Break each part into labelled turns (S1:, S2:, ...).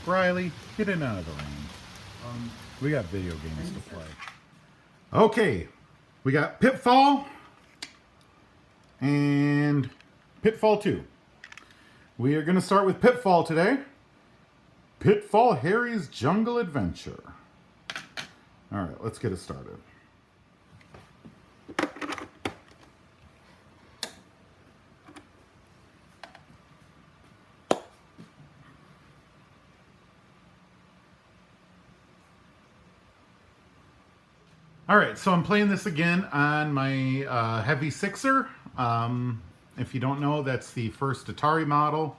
S1: Riley, get in out of the rain. We got video games to play. Okay, we got Pitfall and Pitfall 2. We are going to start with Pitfall today. Pitfall Harry's Jungle Adventure. All right, let's get it started. All right, so I'm playing this again on my Heavy Sixer. If you don't know, that's the first Atari model.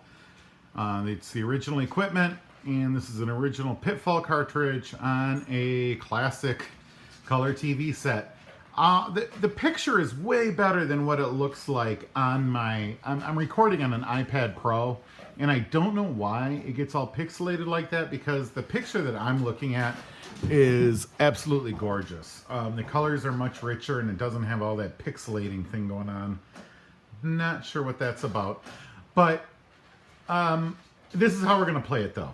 S1: It's the original equipment, and this is an original Pitfall cartridge on a classic color TV set. The picture is way better than what it looks like on my... I'm recording on an iPad Pro, and I don't know why it gets all pixelated like that, because the picture that I'm looking at is absolutely gorgeous. The colors are much richer, and it doesn't have all that pixelating thing going on. Not sure what that's about, but this is how we're going to play it, though.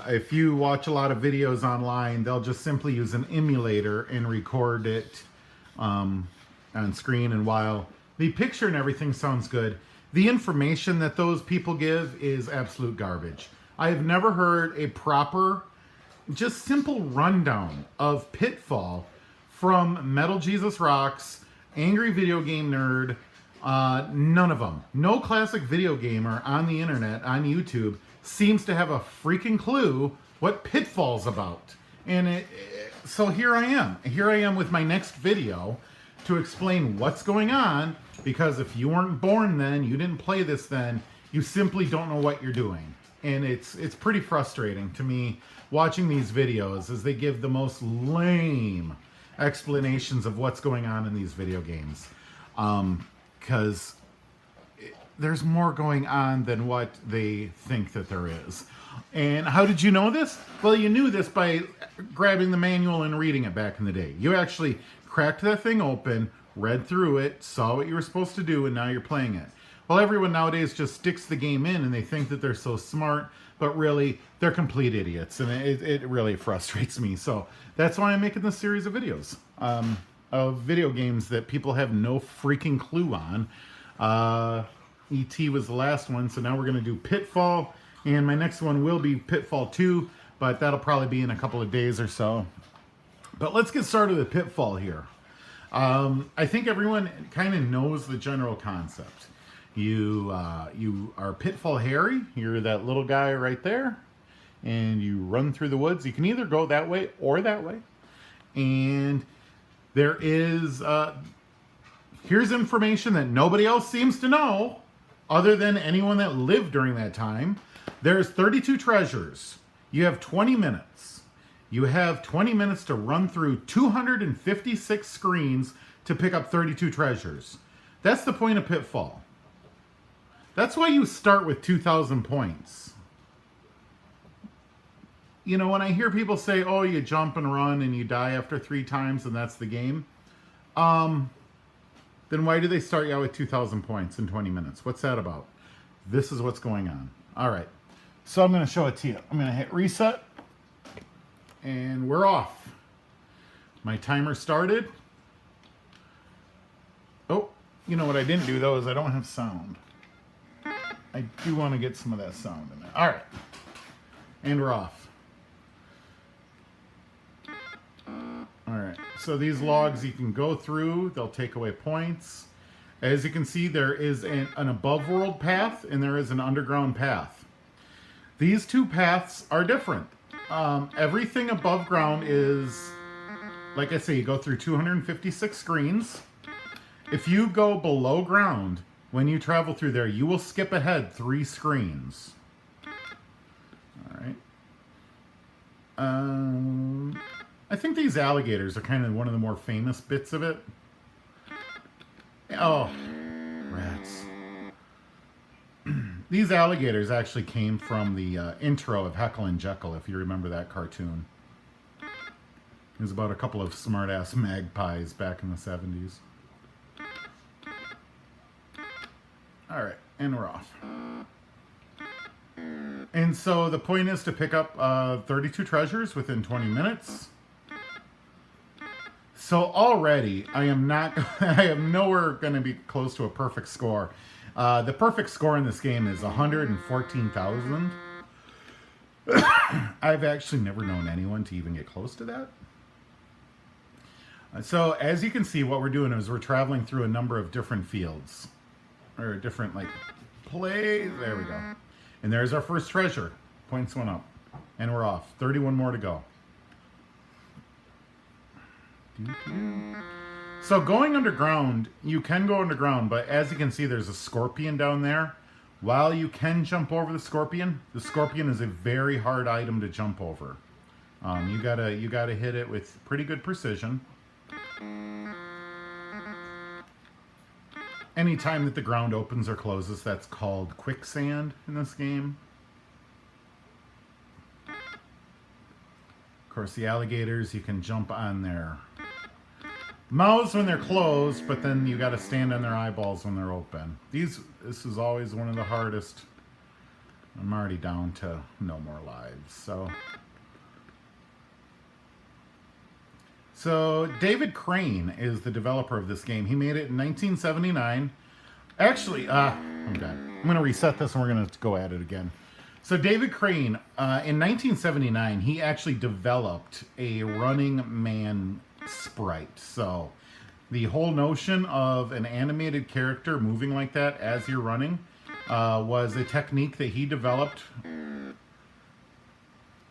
S1: If you watch a lot of videos online, they'll just simply use an emulator and record it on screen, and while the picture and everything sounds good, the information that those people give is absolute garbage. I have never heard a proper, just simple rundown of Pitfall from Metal Jesus Rocks, Angry Video Game Nerd, none of them. No classic video gamer on the internet, on YouTube, seems to have a freaking clue what Pitfall's about. And so here I am. Here I am with my next video to explain what's going on, because if you weren't born then, you didn't play this then, you simply don't know what you're doing. And it's pretty frustrating to me watching these videos, as they give the most lame explanations of what's going on in these video games. Because there's more going on than what they think that there is. And how did you know this? Well, you knew this by grabbing the manual and reading it back in the day. You actually cracked that thing open, read through it, saw what you were supposed to do, and now you're playing it. Well, everyone nowadays just sticks the game in, and they think that they're so smart, but really, they're complete idiots, and it really frustrates me. So that's why I'm making this series of videos, of video games that people have no freaking clue on. E.T. was the last one, so now we're going to do Pitfall, and my next one will be Pitfall 2, but that'll probably be in a couple of days or so. But let's get started with Pitfall here. I think everyone kind of knows the general concept. You are Pitfall Harry. You're that little guy right there, and you run through the woods. You can either go that way or that way. And there is here's information that nobody else seems to know, other than anyone that lived during that time. There's 32 treasures. You have 20 minutes. You have 20 minutes to run through 256 screens to pick up 32 treasures. That's the point of Pitfall. That's why you start with 2,000 points. You know, when I hear people say, oh, you jump and run and you die after 3 times and that's the game, then why do they start you out with 2,000 points in 20 minutes? What's that about? This is what's going on. All right, so I'm going to show it to you. I'm going to hit reset, and we're off. My timer started. Oh, you know what I didn't do, though, is I don't have sound. I do want to get some of that sound in there. All right, and we're off. All right, so these logs you can go through. They'll take away points. As you can see, there is an above world path and there is an underground path. These two paths are different. Everything above ground is, like I say, you go through 256 screens. If you go below ground, when you travel through there, you will skip ahead 3 screens. All right. I think these alligators are kind of one of the more famous bits of it. Oh, rats. These alligators actually came from the intro of Heckle and Jekyll, if you remember that cartoon. It was about a couple of smart-ass magpies back in the 70s. All right, and we're off. And so the point is to pick up 32 treasures within 20 minutes. So already I am not, I am nowhere going to be close to a perfect score. The perfect score in this game is 114,000. I've actually never known anyone to even get close to that. So as you can see, what we're doing is we're traveling through a number of different fields. Or different, like, plays. There we go. And there's our first treasure. Points went up. And we're off. 31 more to go. So going underground, you can go underground, but as you can see, there's a scorpion down there. While you can jump over the scorpion is a very hard item to jump over. You gotta hit it with pretty good precision. Anytime that the ground opens or closes, that's called quicksand in this game. Of course, the alligators, you can jump on their mouths when they're closed, but then you got to stand on their eyeballs when they're open. This is always one of the hardest. I'm already down to no more lives. So David Crane is the developer of this game. He made it in 1979. Actually, I'm done. I'm going to reset this and we're going to go at it again. So David Crane, in 1979, he actually developed a Running Man sprite. So the whole notion of an animated character moving like that as you're running was a technique that he developed.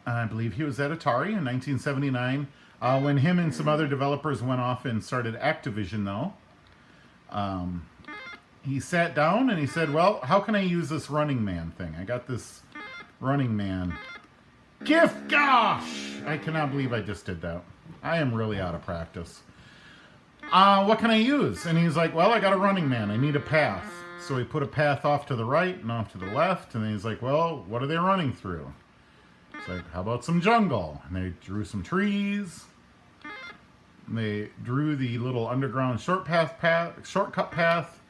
S1: I believe he was at Atari in 1979. When him and some other developers went off and started Activision, though, he sat down and he said, well, how can I use this Running Man thing? I got this Running Man gift. Gosh! I cannot believe I just did that. I am really out of practice. What can I use? And he's like, well, I got a Running Man. I need a path. So he put a path off to the right and off to the left. And then he's like, well, what are they running through? It's like, how about some jungle? And they drew some trees. And they drew the little underground shortcut path.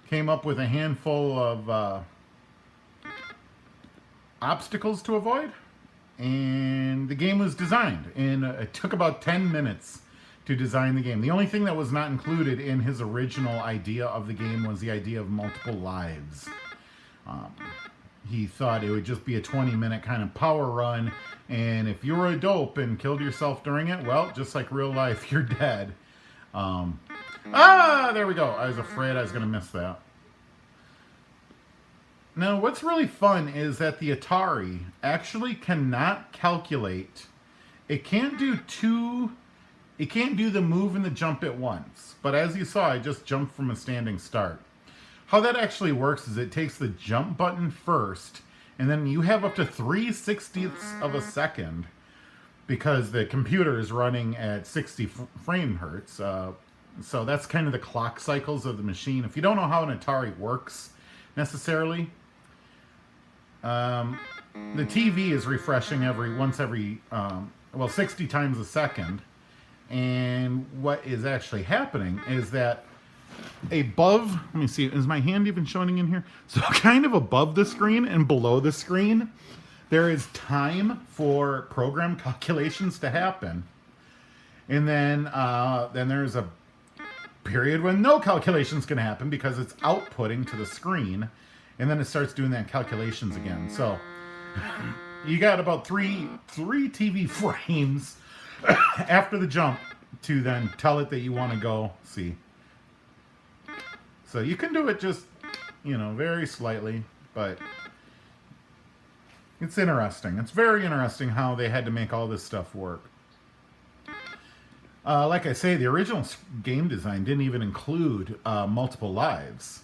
S1: Came up with a handful of obstacles to avoid. And the game was designed. And it took about 10 minutes to design the game. The only thing that was not included in his original idea of the game was the idea of multiple lives. He thought it would just be a 20-minute kind of power run, and if you were a dope and killed yourself during it, well, just like real life, you're dead. There we go. I was afraid I was going to miss that. Now, what's really fun is that the Atari actually cannot calculate. It can't do the move and the jump at once. But as you saw, I just jumped from a standing start. How that actually works is it takes the jump button first, and then you have up to 3/60ths of a second because the computer is running at 60 frame hertz. So that's kind of the clock cycles of the machine. If you don't know how an Atari works necessarily, the TV is refreshing every 60 times a second. And what is actually happening is that above, let me see, is my hand even showing in here? So kind of above the screen and below the screen, there is time for program calculations to happen. And then there's a period when no calculations can happen because it's outputting to the screen. And then it starts doing that calculations again. So you got about three TV frames after the jump to then tell it that you want to go see. So you can do it just, very slightly, but it's interesting. It's very interesting how they had to make all this stuff work. Like I say, the original game design didn't even include multiple lives.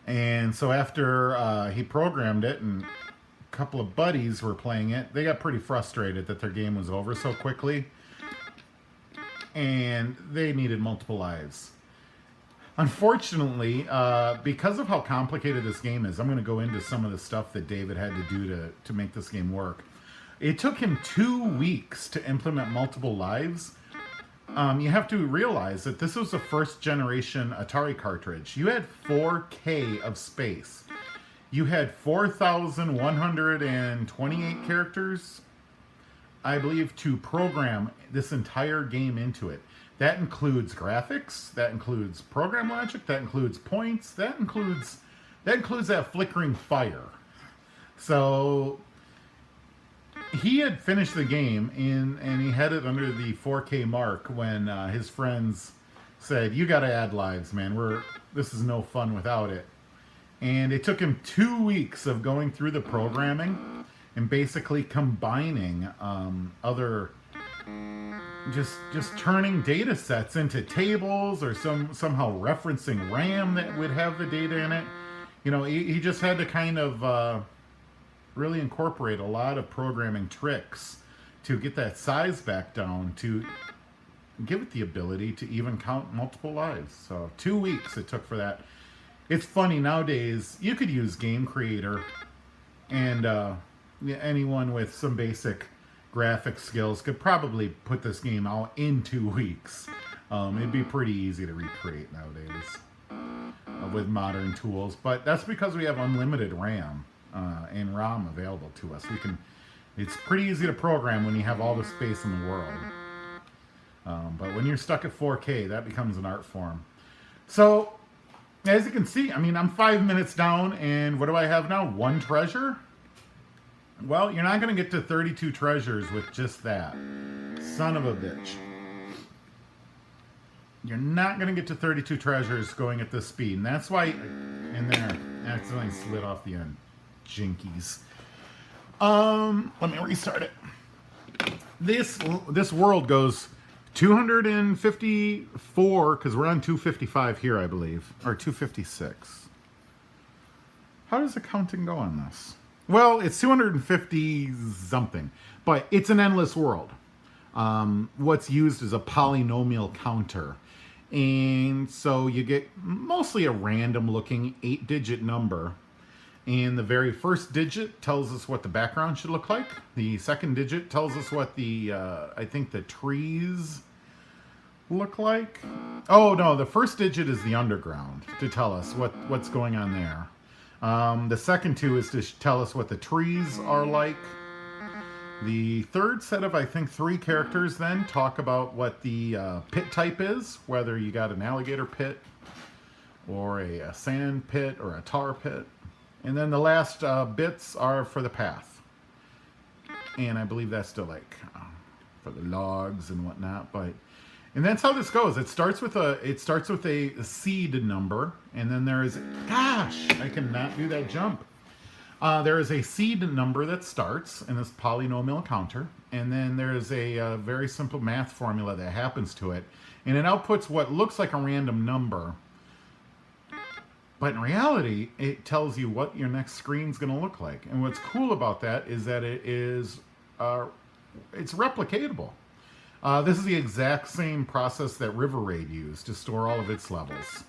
S1: And so after he programmed it and a couple of buddies were playing it, they got pretty frustrated that their game was over so quickly. And they needed multiple lives. Unfortunately, because of how complicated this game is, I'm going to go into some of the stuff that David had to do to make this game work. It took him 2 weeks to implement multiple lives. You have to realize that this was a first generation Atari cartridge. You had 4K of space. You had 4,128 characters, I believe, to program this entire game into it. That includes graphics, that includes program logic, that includes points, that includes that flickering fire. So he had finished the game and he had it under the 4K mark when his friends said, "You got to add lives, man. This is no fun without it." And it took him 2 weeks of going through the programming and basically combining other, just turning data sets into tables or somehow referencing RAM that would have the data in it. You know, he just had to kind of really incorporate a lot of programming tricks to get that size back down to give it the ability to even count multiple lives. So 2 weeks it took for that. It's funny, nowadays you could use Game Creator, and anyone with some basic graphic skills could probably put this game out in 2 weeks. It'd be pretty easy to recreate nowadays with modern tools, but that's because we have unlimited RAM and ROM available to us. It's pretty easy to program when you have all the space in the world. But when you're stuck at 4K, that becomes an art form. So, as you can see, I mean, I'm 5 minutes down, and what do I have now? 1 treasure? Well, you're not going to get to 32 treasures with just that. Son of a bitch. You're not going to get to 32 treasures going at this speed. And that's why, in there, accidentally slid off the end. Jinkies. Let me restart it. This world goes 254, because we're on 255 here, I believe. Or 256. How does the counting go on this? Well, it's 250 something, but it's an endless world. What's used is a polynomial counter. And so you get mostly a random looking 8-digit number. And the very first digit tells us what the background should look like. The second digit tells us what I think the trees look like. Oh no, the first digit is the underground to tell us what's going on there. The second 2 is to tell us what the trees are like. The third set of, I think, 3 characters then talk about what the pit type is, whether you got an alligator pit or a sand pit or a tar pit. And then the last bits are for the path. And I believe that's still like for the logs and whatnot, and that's how this goes. It starts with a seed number, and then there is, gosh, I cannot do that jump. There is a seed number that starts in this polynomial counter, and then there is a very simple math formula that happens to it, and it outputs what looks like a random number. But in reality, it tells you what your next screen's going to look like. And what's cool about that is that it's replicatable. This is the exact same process that River Raid used to store all of its levels.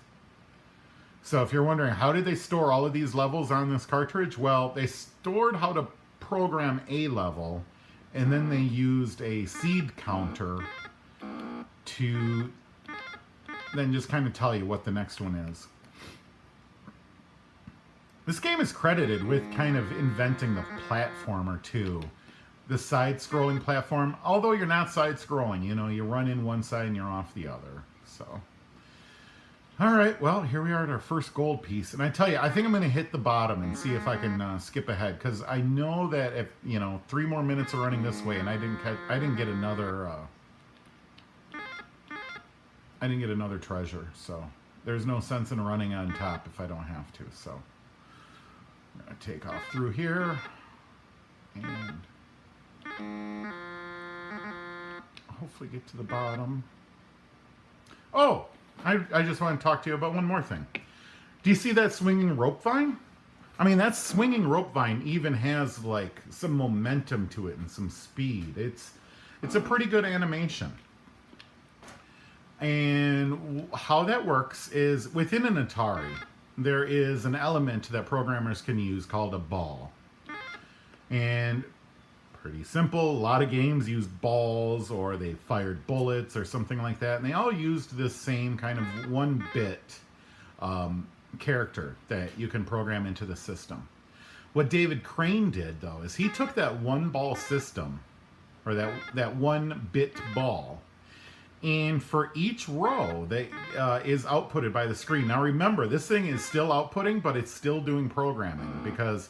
S1: So if you're wondering, how did they store all of these levels on this cartridge? Well, they stored how to program a level, and then they used a seed counter to then just kind of tell you what the next one is. This game is credited with kind of inventing the platformer too. The side-scrolling platform, although you're not side-scrolling, you know, you run in one side and you're off the other. So, all right, well, here we are at our first gold piece. And I tell you, I think I'm going to hit the bottom and see if I can skip ahead, because I know that if, 3 more minutes are running this way, and I didn't get another treasure. So there's no sense in running on top if I don't have to. So I'm going to take off through here and hopefully get to the bottom. Oh, I just want to talk to you about one more thing. Do you see that swinging rope vine? I mean, that swinging rope vine even has like some momentum to it and some speed. It's a pretty good animation. And how that works is within an Atari, there is an element that programmers can use called a ball. And pretty simple. A lot of games use balls, or they fired bullets or something like that. And they all used this same kind of 1-bit character that you can program into the system. What David Crane did, though, is he took that one ball system, or that one bit ball, and for each row that is outputted by the screen. Now remember, this thing is still outputting, but it's still doing programming, because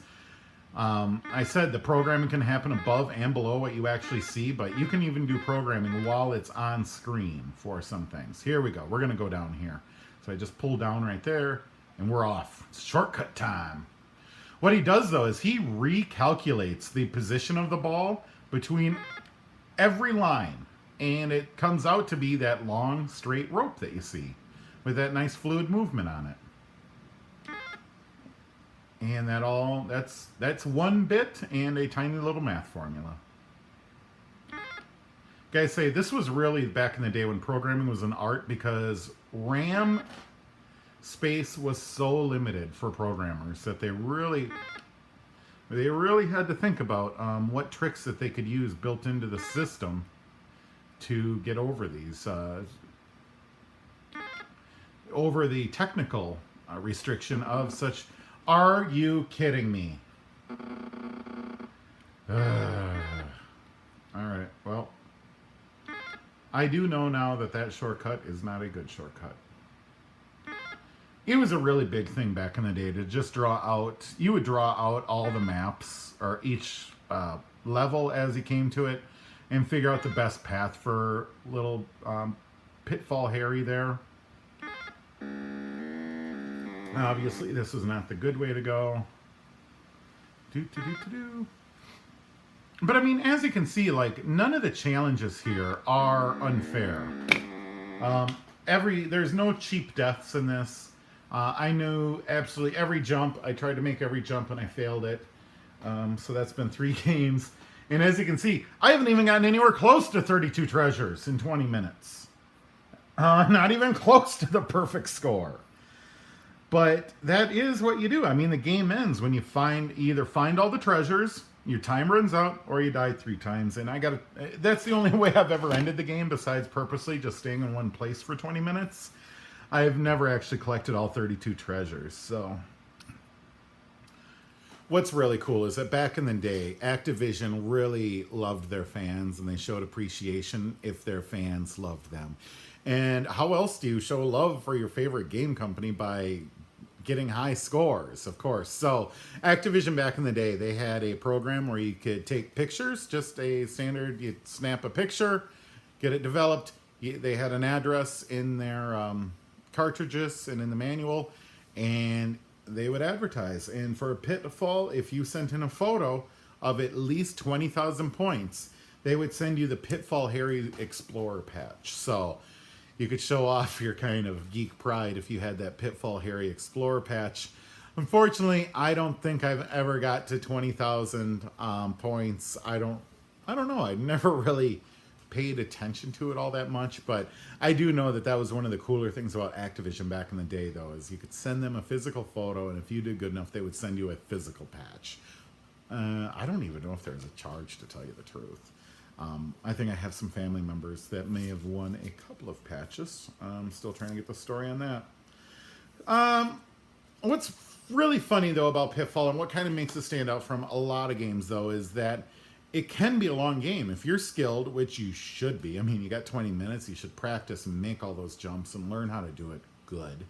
S1: I said the programming can happen above and below what you actually see, but you can even do programming while it's on screen for some things. Here we go. We're going to go down here. So I just pull down right there, and we're off. It's shortcut time. What he does, though, is he recalculates the position of the ball between every line, and it comes out to be that long, straight rope that you see with that nice fluid movement on it. And that's one bit and a tiny little math formula. Guys say this was really back in the day when programming was an art, because RAM space was so limited for programmers that they really had to think about what tricks that they could use built into the system to get over these over the technical restriction of such. Are you kidding me? All right, well, I do know now that shortcut is not a good shortcut. It was a really big thing back in the day to just draw out. You would draw out all the maps, or each level as you came to it, and figure out the best path for little Pitfall Harry there. Obviously, this is not the good way to go. But I mean, as you can see, like, none of the challenges here are unfair. There's no cheap deaths in this. I knew absolutely every jump. I tried to make every jump and I failed it. So that's been 3 games. And as you can see, I haven't even gotten anywhere close to 32 treasures in 20 minutes. Not even close to the perfect score. But that is what you do. I mean, the game ends when you either find all the treasures, your time runs out, or you die 3 times. And that's the only way I've ever ended the game, besides purposely just staying in one place for 20 minutes. I've never actually collected all 32 treasures. So what's really cool is that back in the day, Activision really loved their fans, and they showed appreciation if their fans loved them. And how else do you show love for your favorite game company? By getting high scores, of course. So Activision back in the day, they had a program where you could take pictures, just a standard, you'd snap a picture, get it developed. They had an address in their cartridges and in the manual, and they would advertise. And for a Pitfall, if you sent in a photo of at least 20,000 points, they would send you the Pitfall Harry Explorer patch. So you could show off your kind of geek pride if you had that Pitfall Harry Explorer patch. Unfortunately, I don't think I've ever got to 20,000 points. I don't know. I never really paid attention to it all that much, but I do know that was one of the cooler things about Activision back in the day, though, is you could send them a physical photo, and if you did good enough, they would send you a physical patch. I don't even know if there's a charge, to tell you the truth. I think I have some family members that may have won a couple of patches. I'm still trying to get the story on that. What's really funny, though, about Pitfall, and what kind of makes it stand out from a lot of games, though, is that it can be a long game. If you're skilled, which you should be. I mean, you got 20 minutes. You should practice and make all those jumps and learn how to do it good.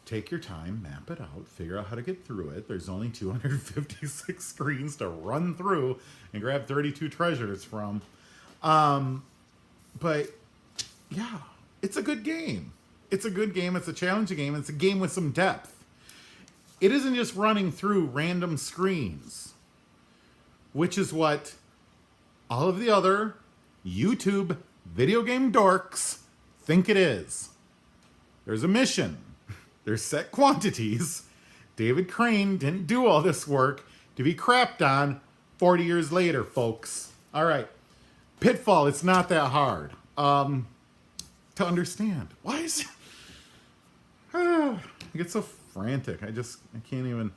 S1: Take your time, map it out, figure out how to get through it. There's only 256 screens to run through and grab 32 treasures from. But yeah, it's a good game. It's a good game. It's a challenging game. It's a game with some depth. It isn't just running through random screens, which is what all of the other YouTube video game dorks think it is. There's a mission. There's set quantities. David Crane didn't do all this work to be crapped on 40 years later, folks. All right. Pitfall, it's not that hard to understand. Why is it? I get so frantic. I can't even.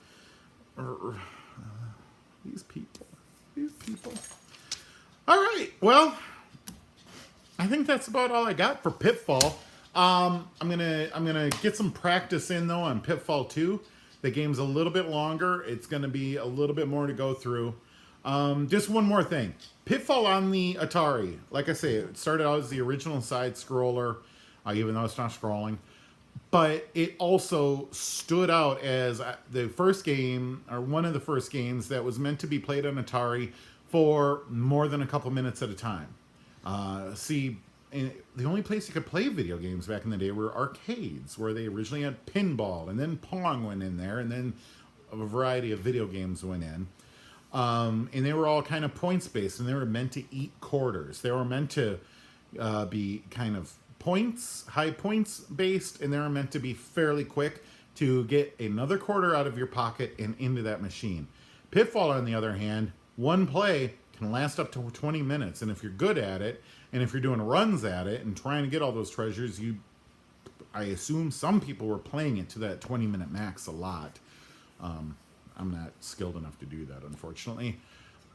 S1: These people. All right. Well, I think that's about all I got for Pitfall. I'm gonna get some practice in though on Pitfall 2. The game's a little bit longer. It's gonna be a little bit more to go through. Just one more thing. Pitfall on the Atari. Like I say, it started out as the original side scroller, even though it's not scrolling. But it also stood out as the first game, or one of the first games that was meant to be played on Atari for more than a couple minutes at a time. The only place you could play video games back in the day were arcades, where they originally had pinball, and then Pong went in there, and then a variety of video games went in. And they were all kind of points-based, and they were meant to eat quarters. They were meant to be kind of high points based, and they were meant to be fairly quick to get another quarter out of your pocket and into that machine. Pitfall, on the other hand, one play can last up to 20 minutes, and if you're good at it, and if you're doing runs at it and trying to get all those treasures, I assume some people were playing it to that 20-minute max a lot. I'm not skilled enough to do that, unfortunately.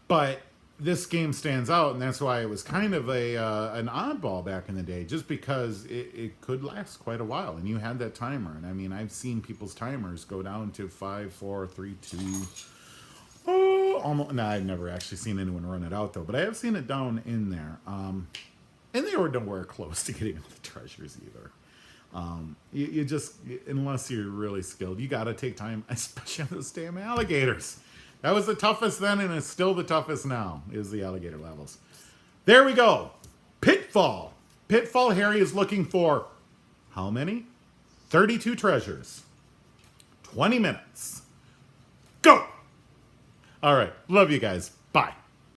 S1: But this game stands out, and that's why it was kind of an oddball back in the day, just because it could last quite a while, and you had that timer. And I mean, I've seen people's timers go down to 5, 4, 3, 2. Almost. No, I've never actually seen anyone run it out though, but I have seen it down in there. And they were nowhere close to getting the treasures either. You just, unless you're really skilled, you got to take time, especially on those damn alligators. That was the toughest then, and it's still the toughest now, is the alligator levels. There we go. Pitfall. Pitfall Harry is looking for how many? 32 treasures. 20 minutes. Go! All right. Love you guys. Bye.